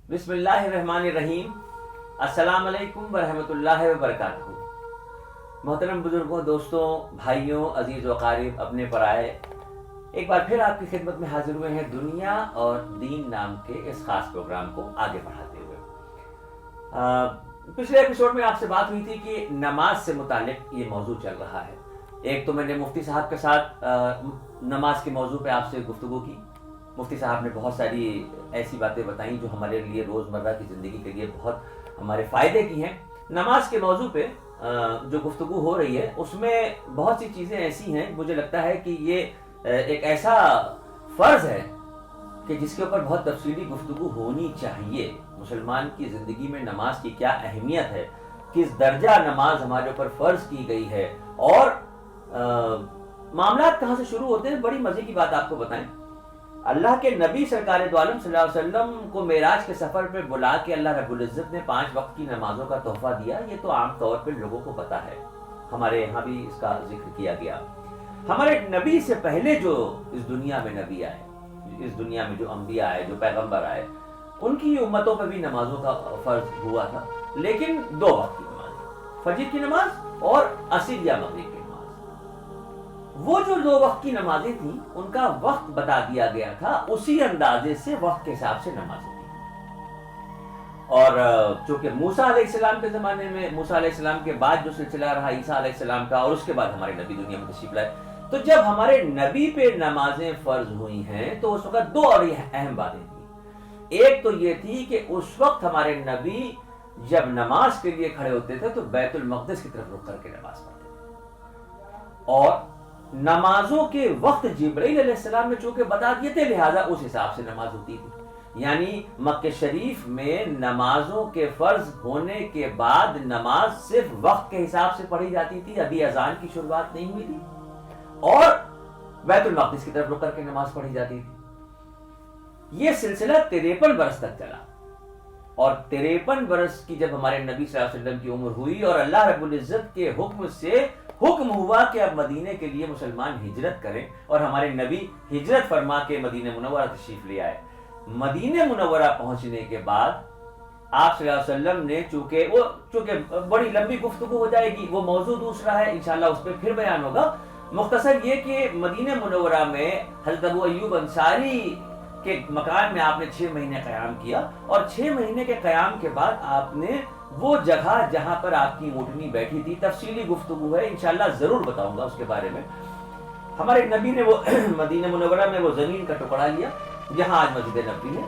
بسم اللہ الرحمن الرحیم۔ السلام علیکم ورحمۃ اللہ وبرکاتہ۔ محترم بزرگوں، دوستوں، بھائیوں، عزیز و اقارب، اپنے پرائے، ایک بار پھر آپ کی خدمت میں حاضر ہوئے ہیں دنیا اور دین نام کے اس خاص پروگرام کو آگے بڑھاتے ہوئے۔ پچھلے ایپیسوڈ میں آپ سے بات ہوئی تھی کہ نماز سے متعلق یہ موضوع چل رہا ہے۔ ایک تو میں نے مفتی صاحب کے ساتھ نماز کے موضوع پہ آپ سے گفتگو کی۔ مفتی صاحب نے بہت ساری ایسی باتیں بتائیں جو ہمارے لیے روزمرہ کی زندگی کے لیے بہت ہمارے فائدے کی ہیں۔ نماز کے موضوع پہ جو گفتگو ہو رہی ہے اس میں بہت سی چیزیں ایسی ہیں، مجھے لگتا ہے کہ یہ ایک ایسا فرض ہے کہ جس کے اوپر بہت تفصیلی گفتگو ہونی چاہیے۔ مسلمان کی زندگی میں نماز کی کیا اہمیت ہے، کس درجہ نماز ہمارے اوپر فرض کی گئی ہے، اور معاملات کہاں سے شروع ہوتے ہیں۔ بڑی مزے کی بات آپ کو بتائیں، اللہ کے نبی سرکار دو عالم صلی اللہ علیہ وسلم کو معراج کے سفر پہ بلا کے اللہ رب العزت نے 5 وقت کی نمازوں کا تحفہ دیا۔ یہ تو عام طور پہ لوگوں کو پتا ہے، ہمارے یہاں بھی اس کا ذکر کیا گیا۔ ہمارے نبی سے پہلے جو اس دنیا میں نبی آئے، اس دنیا میں جو انبیاء آئے، جو پیغمبر آئے، ان کی امتوں پہ بھی نمازوں کا فرض ہوا تھا، لیکن 2 وقت کی نماز، فجر کی نماز اور عصر یا مغرب کی نماز۔ وہ جو 2 وقت کی نمازیں تھیں ان کا وقت بتا دیا گیا تھا، اسی اندازے سے وقت کے حساب سے نماز ہوتی ہے۔ اور چونکہ موسیٰ علیہ السلام کے زمانے میں، موسیٰ علیہ السلام کے بعد جو سلسلہ رہا عیسیٰ علیہ السلام کا، اور اس کے بعد ہمارے نبی دنیا میں تشریف لائے، تو جب ہمارے نبی پہ نمازیں فرض ہوئی ہیں تو اس وقت 2 اور اہم باتیں تھیں۔ ایک تو یہ تھی کہ اس وقت ہمارے نبی جب نماز کے لیے کھڑے ہوتے تھے تو بیت المقدس کی طرف رخ کر کے نماز پڑھتے تھے، اور نمازوں کے وقت جبرائیل علیہ السلام نے چونکہ بتا دیے تھے لہذا اس حساب سے نماز ہوتی تھی۔ یعنی مکہ شریف میں نمازوں کے فرض ہونے کے بعد نماز صرف وقت کے حساب سے پڑھی جاتی تھی، ابھی اذان کی شروعات نہیں ہوئی تھی، اور بیت المقدس کی طرف رخ کر کے نماز پڑھی جاتی تھی۔ یہ سلسلہ 53 برس تک چلا، اور 53 برس کی جب ہمارے نبی صلی اللہ علیہ وسلم کی عمر ہوئی اور اللہ رب العزت کے حکم سے حکم ہوا کہ اب مدینے کے لیے مسلمان ہجرت کریں، اور ہمارے نبی ہجرت فرما کے مدینہ منورہ تشریف لے آئے۔ مدینہ منورہ پہنچنے کے بعد آپ صلی اللہ علیہ وسلم نے چونکہ بڑی لمبی گفتگو ہو جائے گی، وہ موضوع دوسرا ہے، انشاءاللہ اس پہ پھر بیان ہوگا۔ مختصر یہ کہ مدینہ منورہ میں حضرت ابو ایوب انصاری کے مکان میں آپ نے 6 مہینے قیام کیا، اور 6 مہینے کے قیام کے بعد آپ نے وہ جگہ جہاں پر آپ کی اونٹنی بیٹھی تھی، تفصیلی گفتگو ہے، انشاءاللہ ضرور بتاؤں گا اس کے بارے میں۔ ہمارے نبی نے وہ مدینہ منورہ میں وہ زمین کا ٹکڑا لیا جہاں آج مسجد نبوی ہے،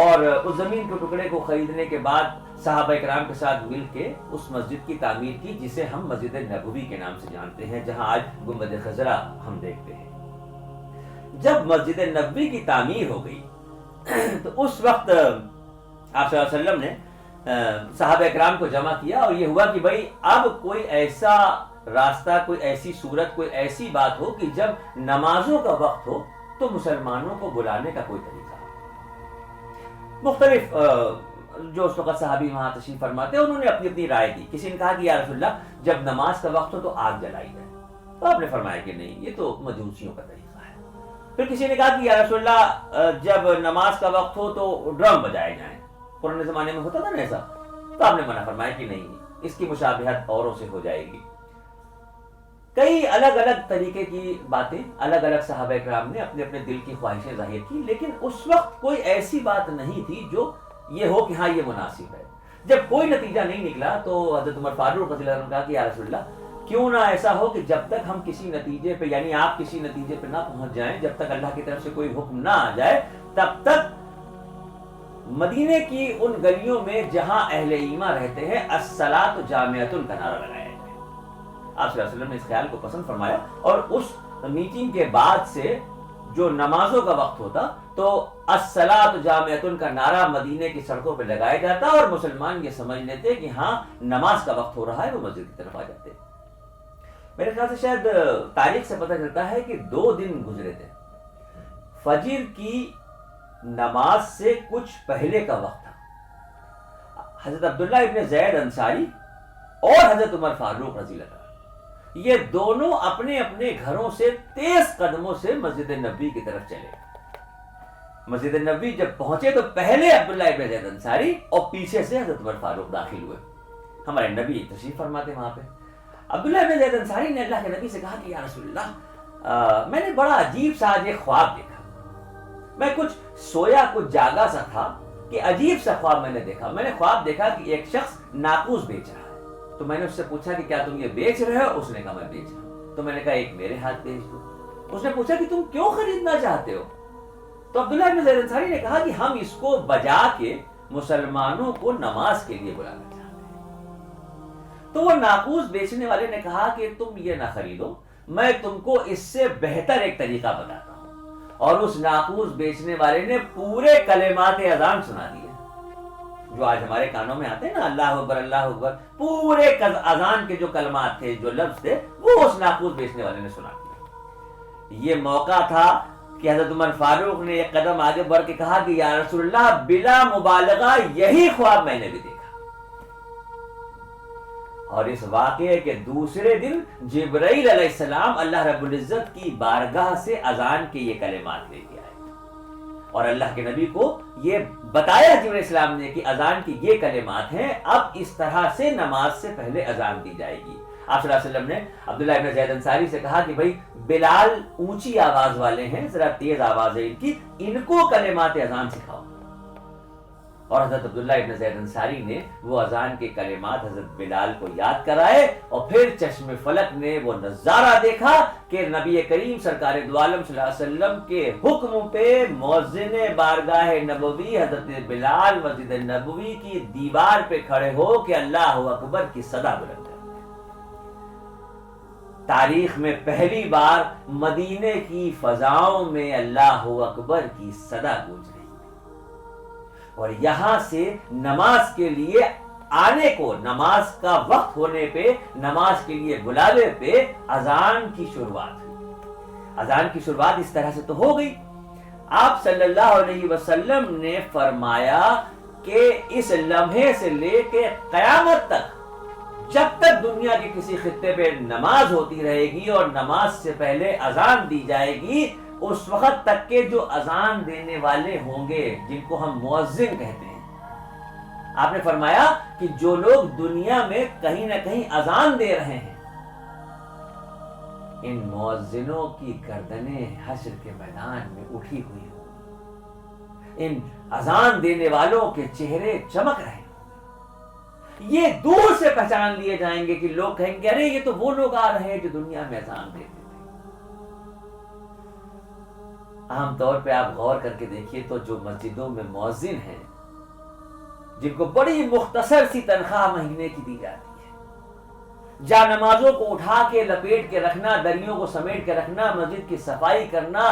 اور اس زمین کے ٹکڑے کو خریدنے کے بعد صحابہ کرام کے ساتھ مل کے اس مسجد کی تعمیر کی جسے ہم مسجد نبوی کے نام سے جانتے ہیں، جہاں آج گنبد خضرا ہم دیکھتے ہیں۔ جب مسجد نبوی کی تعمیر ہو گئی تو اس وقت آپ صلی اللہ علیہ وسلم نے صحابہ اکرام کو جمع کیا، اور یہ ہوا کہ بھائی اب کوئی ایسا راستہ، کوئی ایسی صورت، کوئی ایسی بات ہو کہ جب نمازوں کا وقت ہو تو مسلمانوں کو بلانے کا کوئی طریقہ ہو۔ مختلف جو اس وقت صحابی وہاں تشریف فرماتے ہیں انہوں نے اپنی اپنی رائے دی۔ کسی نے کہا کہ یا رسول اللہ جب نماز کا وقت ہو تو آگ جلائی جائے، تو آپ نے فرمایا کہ نہیں، یہ تو مجوسیوں کا طریقہ ہے۔ پھر کسی نے کہا کہ یا رسول اللہ جب نماز کا وقت ہو تو ڈرم بجائے جائیں، پرانے زمانے میں ہوتا تھا نا ایسا، تو آپ نے منع فرمایا کہ نہیں، اس کی مشابہت اوروں سے ہو جائے گی۔ کئی الگ الگ طریقے کی باتیں الگ الگ صحابہ کرام نے اپنے اپنے دل کی خواہشیں ظاہر کی، لیکن اس وقت کوئی ایسی بات نہیں تھی جو یہ ہو کہ ہاں یہ مناسب ہے۔ جب کوئی نتیجہ نہیں نکلا تو حضرت عمر فاروق رضی اللہ عنہ نے کہا کہ یا رسول اللہ کیوں نہ ایسا ہو کہ جب تک ہم کسی نتیجے پہ، یعنی آپ کسی نتیجے پہ نہ پہنچ جائیں، جب تک اللہ کی طرف سے کوئی حکم نہ آ جائے، تب تک مدینے کی ان گلیوں میں جہاں اہل ایمان رہتے ہیں الصلاۃ جامعۃ کا نعرہ لگایا جائے۔ آپ صلی اللہ علیہ وسلم نے اس خیال کو پسند فرمایا، اور اس میٹنگ کے بعد سے جو نمازوں کا وقت ہوتا تو الصلاۃ جامعۃ کا نعرہ مدینے کی سڑکوں پہ لگایا جاتا، اور مسلمان یہ سمجھ لیتے کہ ہاں نماز کا وقت ہو رہا ہے، وہ مسجد کی طرف آ جاتے۔ میرے خیال سے شاید تاریخ سے پتہ چلتا ہے کہ 2 دن گزرے تھے، فجر کی نماز سے کچھ پہلے کا وقت تھا۔ حضرت عبداللہ ابن زید انصاری اور حضرت عمر فاروق رضی اللہ عنہ، یہ دونوں اپنے اپنے گھروں سے تیز قدموں سے مسجد نبوی کی طرف چلے۔ مسجد نبوی جب پہنچے تو پہلے عبداللہ ابن زید انصاری اور پیچھے سے حضرت عمر فاروق داخل ہوئے. ہمارے نبی تشریف فرماتے وہاں پہ. عبداللہ ابن زید انصاری نے اللہ کے نبی سے کہا کہ یا رسول اللہ میں نے بڑا عجیب سا آج ایک خواب دیکھا. میں کچھ سویا کچھ جاگا سا تھا کہ عجیب سا خواب میں نے دیکھا. میں نے خواب دیکھا کہ ایک شخص ناقوس بیچ رہا ہے. تو میں نے اس سے پوچھا کہ کیا تم یہ بیچ رہے ہو؟ اس نے کہا میں بیچ رہا ہوں. تو میں نے کہا ایک میرے ہاتھ بیچ دو. اس نے پوچھا کہ تم کیوں خریدنا چاہتے ہو؟ تو عبداللہ ابن زید انصاری نے کہا کہ ہم اس کو بجا کے مسلمانوں کو نماز کے لیے بلانا چاہتے ہیں. تو وہ ناقوس بیچنے والے نے کہا کہ تم یہ نہ خریدو، میں تم کو اس سے بہتر ایک طریقہ بتاتا ہوں. اور اس ناقوس بیچنے والے نے پورے کلمات اذان سنا دیے جو آج ہمارے کانوں میں آتے ہیں نا، اللہ اکبر اللہ اکبر. پورے اذان کے جو کلمات تھے، جو لفظ تھے، وہ اس ناقوس بیچنے والے نے سنا دیے. یہ موقع تھا کہ حضرت عمر فاروق نے ایک قدم آگے بڑھ کے کہا کہ یا رسول اللہ بلا مبالغہ یہی خواب میں نے بھی دیکھا. اور اس واقعے کے دوسرے دن جبرائیل علیہ السلام اللہ رب العزت کی بارگاہ سے اذان کے یہ کلمات لے کے آئے اور اللہ کے نبی کو یہ بتایا جبرائیل علیہ السلام نے کہ اذان کی یہ کلمات ہیں، اب اس طرح سے نماز سے پہلے اذان دی جائے گی. آپ صلی اللہ علیہ وسلم نے عبداللہ ابن زید انصاری سے کہا کہ بھائی بلال اونچی آواز والے ہیں، ذرا تیز آواز ہے ان کو کلمات اذان سکھاؤ. اور حضرت عبداللہ ابن زید انصاری نے وہ اذان کے کلمات حضرت بلال کو یاد کرائے. اور پھر چشم فلک نے وہ نظارہ دیکھا کہ نبی کریم سرکار دو عالم صلی اللہ علیہ وسلم کے حکم پہ مؤذن بارگاہ نبوی حضرت بلال مسجد نبوی کی دیوار پہ کھڑے ہو کہ اللہ اکبر کی صدا بلند ہے. تاریخ میں پہلی بار مدینے کی فضاؤں میں اللہ اکبر کی صدا گونج رہی. اور یہاں سے نماز کے لیے آنے کو، نماز کا وقت ہونے پہ، نماز کے لیے بلاوے پہ اذان کی شروعات ہوئی. اذان کی شروعات اس طرح سے تو ہو گئی. آپ صلی اللہ علیہ وسلم نے فرمایا کہ اس لمحے سے لے کے قیامت تک جب تک دنیا کے کسی خطے پہ نماز ہوتی رہے گی اور نماز سے پہلے اذان دی جائے گی، اس وقت تک کے جو اذان دینے والے ہوں گے جن کو ہم مؤذن کہتے ہیں، آپ نے فرمایا کہ جو لوگ دنیا میں کہیں نہ کہیں اذان دے رہے ہیں، ان مؤذنوں کی گردنیں حشر کے میدان میں اٹھی ہوئی ہوں. ان اذان دینے والوں کے چہرے چمک رہے ہیں. یہ دور سے پہچان لیے جائیں گے کہ لوگ کہیں گے ارے یہ تو وہ لوگ آ رہے ہیں جو دنیا میں اذان دیتے تھے. عام طور پہ آپ غور کر کے دیکھیے تو جو مسجدوں میں مؤذن ہیں جن کو بڑی مختصر سی تنخواہ مہینے کی دی جاتی ہے، جا نمازوں کو اٹھا کے لپیٹ کے رکھنا، دریوں کو سمیٹ کے رکھنا، مسجد کی صفائی کرنا،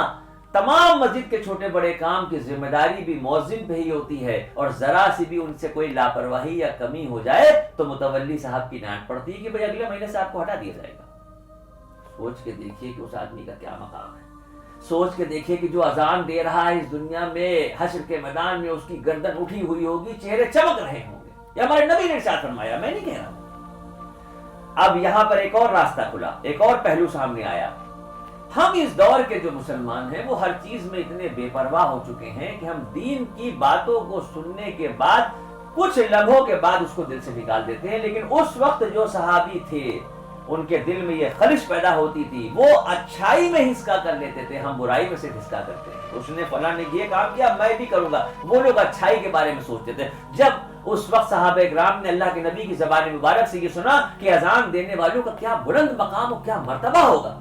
تمام مسجد کے چھوٹے بڑے کام کی ذمہ داری بھی مؤذن پہ ہی ہوتی ہے. اور ذرا سی بھی ان سے کوئی لاپرواہی یا کمی ہو جائے تو متولی صاحب کی ڈانٹ پڑتی ہے کہ بھائی اگلے مہینے سے آپ کو ہٹا دیا جائے گا. سوچ کے دیکھیے کہ اس آدمی کا کیا مقام ہے. سوچ کے دیکھیے کہ جو اذان دے رہا ہے اس دنیا میں، حشر کے میدان میں اس کی گردن اٹھی ہوئی ہوگی، چہرے چمک رہے ہوں گے. یہ ہمارے نبی نے ارشاد فرمایا، میں نہیں کہہ رہا ہوں. اب یہاں پر ایک اور راستہ کھلا، ایک اور پہلو سامنے آیا. ہم اس دور کے جو مسلمان ہیں وہ ہر چیز میں اتنے بے پرواہ ہو چکے ہیں کہ ہم دین کی باتوں کو سننے کے بعد کچھ لمحوں کے بعد اس کو دل سے نکال دیتے ہیں. لیکن اس وقت جو صحابی تھے ان کے دل میں یہ خلش پیدا ہوتی تھی، وہ اچھائی میں حسکا کر لیتے تھے، ہم برائی میں سے حسکا کرتے ہیں. اس نے فلاں نے یہ کام کیا میں بھی کروں گا، وہ لوگ اچھائی کے بارے میں سوچتے تھے. جب اس وقت صحابہ کرام نے اللہ کے نبی کی زبان مبارک سے یہ سنا کہ اذان دینے والوں کا کیا بلند مقام اور کیا مرتبہ ہوگا،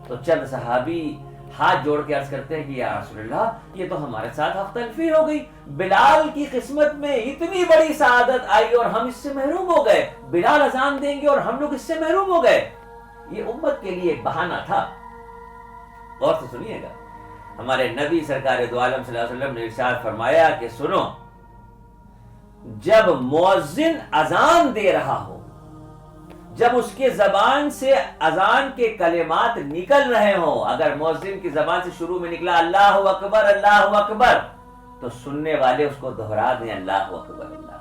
تو چند صحابی ہاتھ جوڑ کے عرض کرتے ہیں کہ یا رسول اللہ یہ تو ہمارے ساتھ حق تلفی ہو گئی. بلال کی قسمت میں اتنی بڑی سعادت آئی اور ہم اس سے محروم ہو گئے. بلال اذان دیں گے اور ہم لوگ اس سے محروم ہو گئے. یہ امت کے لیے ایک بہانہ تھا. غور سے سنیے گا، ہمارے نبی سرکار دو عالم صلی اللہ علیہ وسلم نے ارشاد فرمایا کہ سنو، جب مؤذن اذان دے رہا ہو، جب اس کے زبان سے اذان کے کلمات نکل رہے ہوں، اگر مؤذن کی زبان سے شروع میں نکلا اللہ اکبر اللہ اکبر، تو سننے والے اس کو دہرا دیں اللہ اکبر اللہ،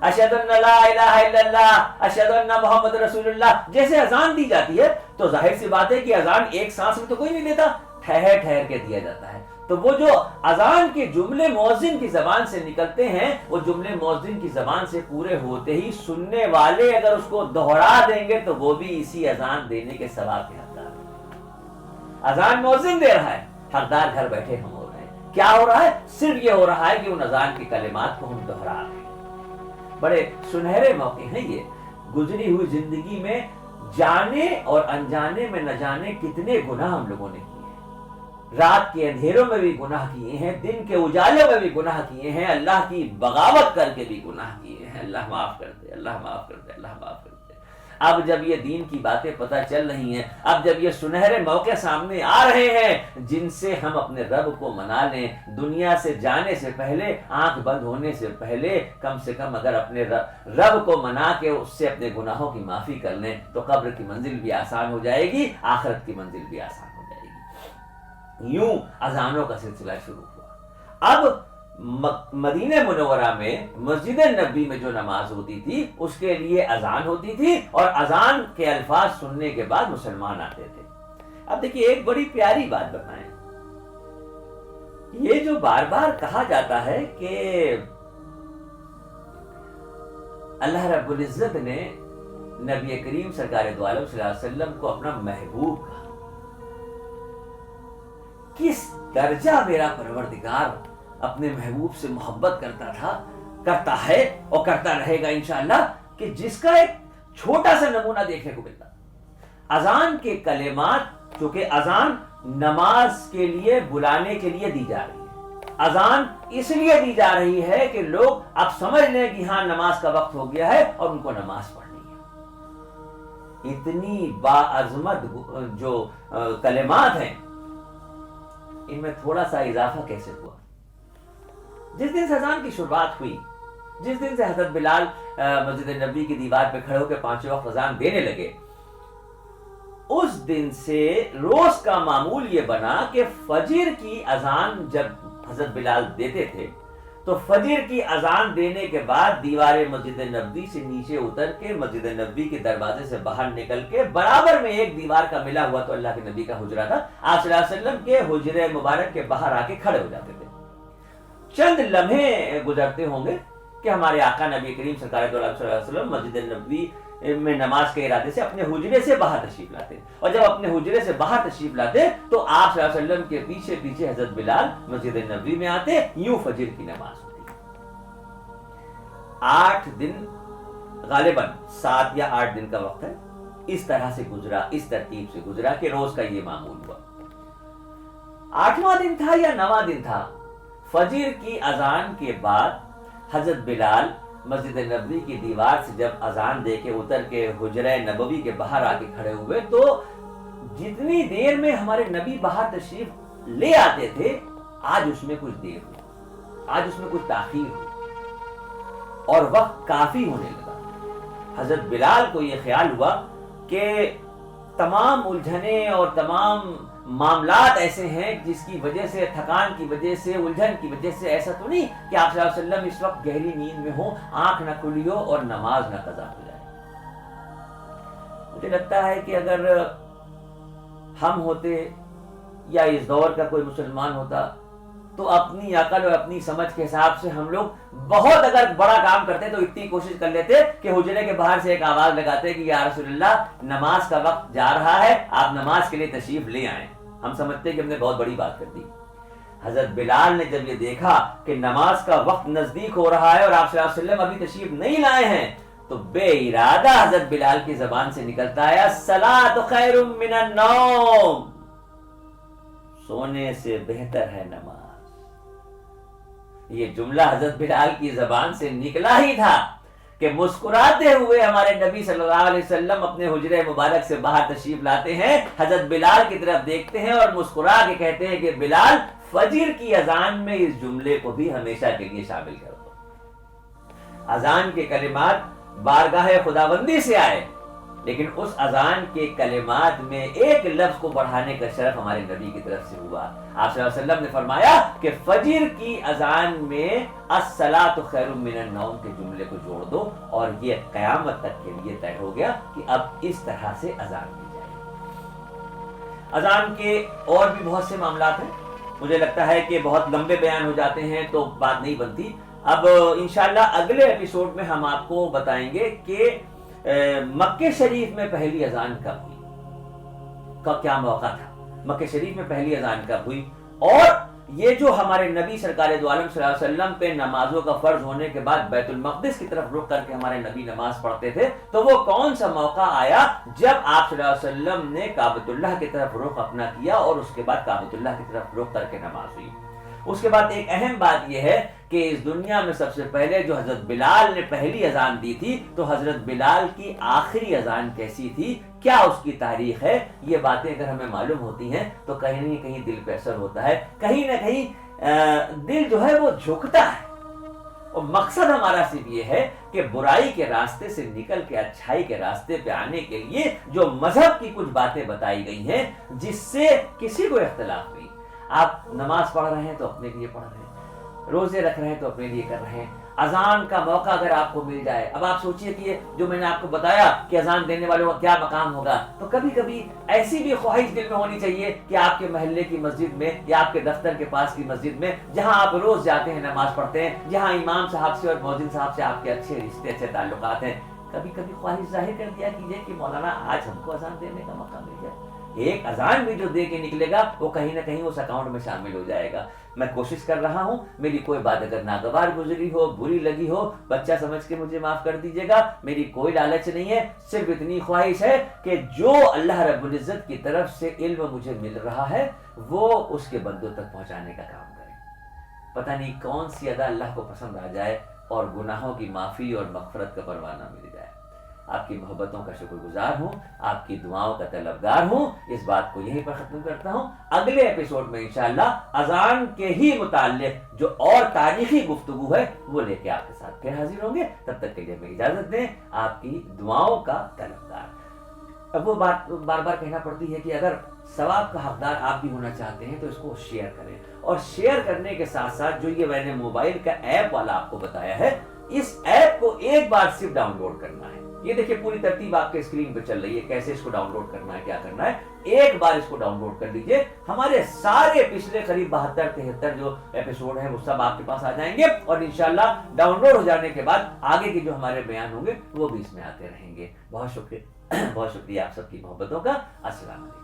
اشہد ان لا الہ الا اللہ، اشہد ان محمد رسول اللہ. جیسے اذان دی جاتی ہے تو ظاہر سی بات ہے کہ اذان ایک سانس میں تو کوئی نہیں دیتا، ٹھہر ٹھہر کے دیا جاتا ہے. تو وہ جو اذان کے جملے مؤذن کی زبان سے نکلتے ہیں، وہ جملے مؤذن کی زبان سے پورے ہوتے ہی سننے والے اگر اس کو دوہرا دیں گے تو وہ بھی اسی اذان دینے کے ثواب کے حقدار ہیں۔ اذان مؤذن دے رہا ہے، حقدار گھر بیٹھے ہم ہو رہے ہیں۔ کیا ہو رہا ہے؟ صرف یہ ہو رہا ہے کہ ان اذان کے کلمات کو ہم دوہرا رہے ہیں۔ بڑے سنہرے موقع ہیں یہ گزری ہوئی زندگی میں، جانے اور انجانے میں نہ جانے کتنے گناہ ہم لوگوں نے کیے ہیں۔ رات کے اندھیروں میں بھی گناہ کیے ہیں، دن کے اجالوں میں بھی گناہ کیے ہیں، اللہ کی بغاوت کر کے بھی گناہ کیے ہیں۔ اللہ معاف کر دے، اللہ معاف کر دے، اللہ معاف کر دے۔ اب جب یہ دین کی باتیں پتہ چل رہی ہیں، اب جب یہ سنہرے موقع سامنے آ رہے ہیں جن سے ہم اپنے رب کو منا لیں، دنیا سے جانے سے پہلے، آنکھ بند ہونے سے پہلے کم سے کم اگر اپنے رب کو منا کے اس سے اپنے گناہوں کی معافی کر لیں تو قبر کی منزل بھی آسان ہو جائے گی، آخرت کی منزل بھی آسان ہو جائے گی۔ یوں اذانوں کا سلسلہ شروع ہوا۔ اب مدینہ منورہ میں مسجد نبوی میں جو نماز ہوتی تھی اس کے لیے اذان ہوتی تھی، اور اذان کے الفاظ سننے کے بعد مسلمان آتے تھے۔ اب دیکھیے ایک بڑی پیاری بات بتائیں، یہ جو بار بار کہا جاتا ہے کہ اللہ رب العزت نے نبی کریم سرکار دو عالم صلی اللہ علیہ وسلم کو اپنا محبوب کہا، کس درجہ میرا پروردگار اپنے محبوب سے محبت کرتا تھا، کرتا ہے اور کرتا رہے گا انشاءاللہ، کہ جس کا ایک چھوٹا سا نمونہ دیکھنے کو ملتا۔ اذان کے کلمات، چونکہ اذان نماز کے لیے بلانے کے لیے دی جا رہی ہے، اذان اس لیے دی جا رہی ہے کہ لوگ اب سمجھ لیں کہ ہاں نماز کا وقت ہو گیا ہے اور ان کو نماز پڑھنی ہے۔ اتنی باعظمت جو کلمات ہیں، ان میں تھوڑا سا اضافہ کیسے ہوا؟ جس دن سے اذان کی شروعات ہوئی، جس دن سے حضرت بلال مسجد نبوی کی دیوار پہ کھڑے ہو کے 5 وقت اذان دینے لگے، اس دن سے روز کا معمول یہ بنا کہ فجر کی اذان جب حضرت بلال دیتے تھے تو فجر کی اذان دینے کے بعد دیوار مسجد نبوی سے نیچے اتر کے مسجد نبوی کے دروازے سے باہر نکل کے برابر میں ایک دیوار کا ملا ہوا تو اللہ کے نبی کا حجرہ تھا، آپ صلی اللہ علیہ وسلم کے حجرے مبارک کے باہر آ کے کھڑے ہو جاتے تھے۔ چند لمحے گزرتے ہوں گے کہ ہمارے آقا نبی کریم سرکار دو عالم صلی اللہ علیہ وسلم مسجد نبوی میں نماز کے ارادے سے اپنے حجرے سے باہر تشریف لاتے، اور جب اپنے حجرے سے باہر تشریف لاتے تو آپ صلی اللہ علیہ وسلم کے پیچھے پیچھے حضرت بلال مسجد نبوی میں آتے، یوں فجر کی نماز ہوتی۔ 8 دن، غالباً 7 یا 8 دن کا وقت ہے، اس طرح سے گزرا، اس ترتیب سے گزرا کہ روز کا یہ معمول ہوا۔ 8واں دن تھا یا 9واں دن تھا، فجر کی اذان کے بعد حضرت بلال مسجد نبوی کی دیوار سے جب اذان دے کے اتر کے حجرہ نبوی کے باہر آ کے کھڑے ہوئے تو جتنی دیر میں ہمارے نبی باہر تشریف لے آتے تھے، آج اس میں کچھ دیر ہوئی، آج اس میں کچھ تاخیر ہوئی اور وقت کافی ہونے لگا۔ حضرت بلال کو یہ خیال ہوا کہ تمام الجھنیں اور تمام معاملات ایسے ہیں جس کی وجہ سے، تھکان کی وجہ سے، الجھن کی وجہ سے، ایسا تو نہیں کہ آپ صلی اللہ علیہ وسلم اس وقت گہری نیند میں ہو، آنکھ نہ کھلی ہو اور نماز نہ قضا ہو جائے۔ مجھے لگتا ہے کہ اگر ہم ہوتے یا اس دور کا کوئی مسلمان ہوتا تو اپنی عقل اور اپنی سمجھ کے حساب سے ہم لوگ بہت اگر بڑا کام کرتے تو اتنی کوشش کر لیتے کہ حجرے کے باہر سے ایک آواز لگاتے کہ یا رسول اللہ نماز کا وقت جا رہا ہے، آپ نماز کے لیے تشریف لے آئیں۔ ہم سمجھتے کہ ہم نے بہت بڑی بات کر دی۔ حضرت بلال نے جب یہ دیکھا کہ نماز کا وقت نزدیک ہو رہا ہے اور آپ صلی اللہ علیہ وسلم ابھی تشریف نہیں لائے ہیں تو بے ارادہ حضرت بلال کی زبان سے نکلتا ہے الصلاۃ خیر من النوم، سونے سے بہتر ہے نماز۔ یہ جملہ حضرت بلال کی زبان سے نکلا ہی تھا کہ مسکراتے ہوئے ہمارے نبی صلی اللہ علیہ وسلم اپنے حجرے مبارک سے باہر تشریف لاتے ہیں، حضرت بلال کی طرف دیکھتے ہیں اور مسکرا کے کہتے ہیں کہ بلال فجر کی اذان میں اس جملے کو بھی ہمیشہ کے لیے شامل کر دو۔ اذان کے کلمات بارگاہ خداوندی سے آئے، لیکن اس اذان کے کلمات میں ایک لفظ کو بڑھانے کا شرف ہمارے نبی کی طرف سے ہوا۔ آپ صلی اللہ علیہ وسلم نے فرمایا کہ فجر کی اذان میں الصلاۃ خیر من النوم کے جملے کو جوڑ دو، اور یہ قیامت تک کے لیے طے ہو گیا کہ اب اس طرح سے اذان دی جائے۔ اذان کے اور بھی بہت سے معاملات ہیں، مجھے لگتا ہے کہ بہت لمبے بیان ہو جاتے ہیں تو بات نہیں بنتی. اب انشاءاللہ اگلے ایپیسوڈ میں ہم آپ کو بتائیں گے کہ مکہ شریف میں پہلی اذان کب ہوئی, کا کیا موقع تھا, مکہ شریف میں پہلی اذان کب ہوئی, اور یہ جو ہمارے نبی سرکار دو عالم صلی اللہ علیہ وسلم پہ نمازوں کا فرض ہونے کے بعد بیت المقدس کی طرف رخ کر کے ہمارے نبی نماز پڑھتے تھے, تو وہ کون سا موقع آیا جب آپ صلی اللہ علیہ وسلم نے کعبۃ اللہ کی طرف رخ اپنا کیا اور اس کے بعد کعبۃ اللہ کی طرف رخ کر کے نماز ہوئی. اس کے بعد ایک اہم بات یہ ہے کہ اس دنیا میں سب سے پہلے جو حضرت بلال نے پہلی اذان دی تھی, تو حضرت بلال کی آخری اذان کیسی تھی, کیا اس کی تاریخ ہے, یہ باتیں اگر ہمیں معلوم ہوتی ہیں تو کہیں نہ کہیں دل پہ اثر ہوتا ہے, کہیں نہ کہیں دل جو ہے وہ جھکتا ہے. اور مقصد ہمارا صرف یہ ہے کہ برائی کے راستے سے نکل کے اچھائی کے راستے پہ آنے کے لیے جو مذہب کی کچھ باتیں بتائی گئی ہیں جس سے کسی کو اختلاف نہیں. آپ نماز پڑھ رہے ہیں تو اپنے لیے پڑھ رہے ہیں, روزے رکھ رہے ہیں تو اپنے لیے کر رہے ہیں. اذان کا موقع اگر آپ کو مل جائے, اب آپ سوچئے کہ جو میں نے آپ کو بتایا کہ اذان دینے والوں کا کیا مقام ہوگا, تو کبھی کبھی ایسی بھی خواہش دل میں ہونی چاہیے کہ آپ کے محلے کی مسجد میں یا آپ کے دفتر کے پاس کی مسجد میں جہاں آپ روز جاتے ہیں نماز پڑھتے ہیں, جہاں امام صاحب سے اور مؤذن صاحب سے آپ کے اچھے رشتے اچھے تعلقات ہیں, کبھی کبھی خواہش ظاہر کر دیا کیجیے کہ مولانا آج ہم کو اذان دینے کا موقع مل جائے. ایک اذان بھی جو دے کے نکلے گا وہ کہیں نہ کہیں اس اکاؤنٹ میں شامل ہو جائے گا. میں کوشش کر رہا ہوں, میری کوئی بات اگر ناگوار گزری ہو, بری لگی ہو, بچہ سمجھ کے مجھے معاف کر دیجیے گا. میری کوئی لالچ نہیں ہے, صرف اتنی خواہش ہے کہ جو اللہ رب العزت کی طرف سے علم مجھے مل رہا ہے وہ اس کے بندوں تک پہنچانے کا کام کریں. پتہ نہیں کون سی ادا اللہ کو پسند آ جائے اور گناہوں کی معافی اور مغفرت کا پروانہ مل جائے. آپ کی محبتوں کا شکر گزار ہوں, آپ کی دعاؤں کا طلبگار ہوں. اس بات کو یہیں پر ختم کرتا ہوں. اگلے ایپیسوڈ میں انشاءاللہ اذان کے ہی متعلق جو اور تاریخی گفتگو ہے وہ لے کے آپ کے ساتھ پھر حاضر ہوں گے. تب تک کے لیے ہمیں اجازت دیں, آپ کی دعاؤں کا طلبگار. اب وہ بات بار بار کہنا پڑتی ہے کہ اگر ثواب کا حقدار آپ بھی ہونا چاہتے ہیں تو اس کو شیئر کریں, اور شیئر کرنے کے ساتھ ساتھ جو یہ میں نے موبائل کا ایپ والا آپ کو بتایا ہے, اس ایپ کو ایک بار صرف ڈاؤن لوڈ کرنا ہے. یہ دیکھیں پوری ترتیب آپ کے اسکرین پہ چل رہی ہے, کیسے اس کو ڈاؤن لوڈ کرنا ہے, کیا کرنا ہے. ایک بار اس کو ڈاؤن لوڈ کر لیجئے, ہمارے سارے پچھلے قریب 72-73 جو ایپیسوڈ ہیں وہ سب آپ کے پاس آ جائیں گے, اور انشاءاللہ ڈاؤن لوڈ ہو جانے کے بعد آگے کے جو ہمارے بیان ہوں گے وہ بھی اس میں آتے رہیں گے. بہت شکریہ, بہت شکریہ آپ سب کی محبتوں کا. السلام علیکم.